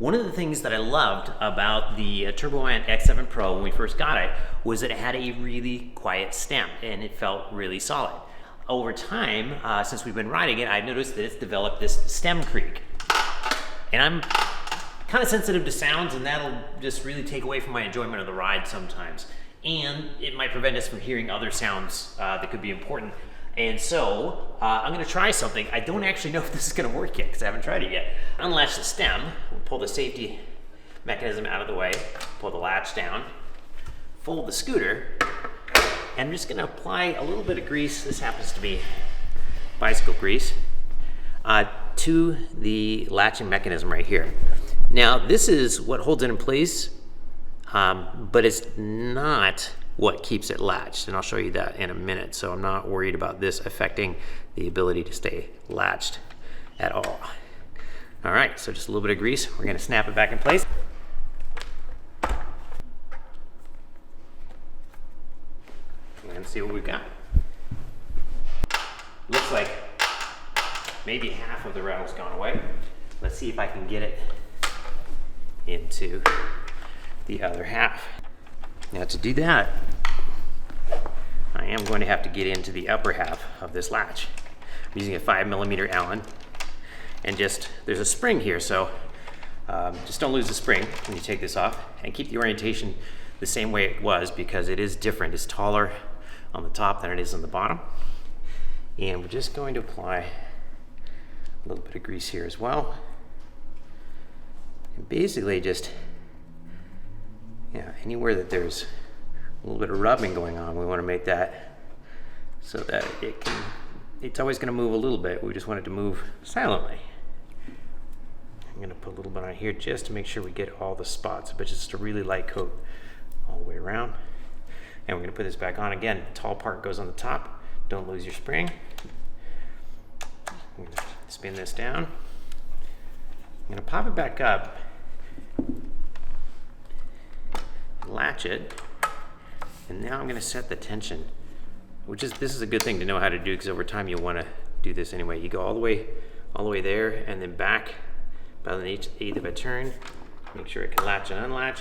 One of the things that I loved about the TurboAnt X7 Pro when we first got it was that it had a really quiet stem and it felt really solid. Over time, since we've been riding it, I've noticed that it's developed this stem creak. And I'm kind of sensitive to sounds, and that'll just really take away from my enjoyment of the ride sometimes. And it might prevent us from hearing other sounds that could be important. And so, I'm gonna try something. I don't actually know if this is gonna work yet, because I haven't tried it yet. Unlatch the stem, we'll pull the safety mechanism out of the way, pull the latch down, fold the scooter, and I'm just gonna apply a little bit of grease, this happens to be bicycle grease, to the latching mechanism right here. Now, this is what holds it in place, but it's not what keeps it latched, and I'll show you that in a minute. So I'm not worried about this affecting the ability to stay latched at all. All right, so just a little bit of grease. We're gonna snap it back in place. And see what we've got. Looks like maybe half of the rattle's gone away. Let's see if I can get it into the other half. Now to do that, I am going to have to get into the upper half of this latch. I'm using a 5mm Allen, and there's a spring here, so just don't lose the spring when you take this off, and keep the orientation the same way it was, because it is different. It's taller on the top than it is on the bottom. And we're just going to apply a little bit of grease here as well. And basically just, anywhere that there's a little bit of rubbing going on, we want to make that so that it's always going to move a little bit. We just want it to move silently. I'm going to put a little bit on here just to make sure we get all the spots, but just a really light coat all the way around. And we're going to put this back on again. The tall part goes on the top. Don't lose your spring. I'm going to spin this down. I'm going to pop it back up, latch it, and now I'm going to set the tension, this is a good thing to know how to do, because over time you'll want to do this anyway. You go all the way there, and then back about an eighth of a turn. Make sure it can latch and unlatch.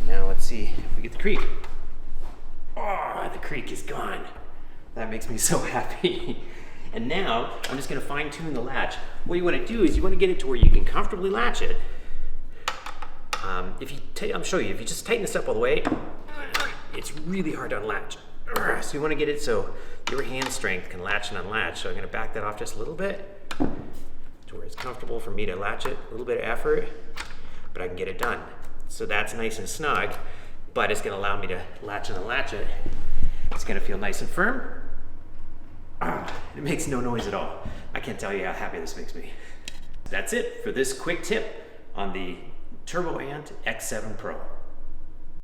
Now let's see if we get the creak. Oh, the creak is gone. That makes me so happy. And now I'm just going to fine tune the latch. What you want to do is you want to get it to where you can comfortably latch it. I'll show you, if you just tighten this up all the way, it's really hard to unlatch. So you want to get it so your hand strength can latch and unlatch. So I'm going to back that off just a little bit to where it's comfortable for me to latch it. A little bit of effort, but I can get it done. So that's nice and snug, but it's going to allow me to latch and unlatch it. It's going to feel nice and firm. It makes no noise at all. I can't tell you how happy this makes me. That's it for this quick tip on the TurboAnt X7 Pro.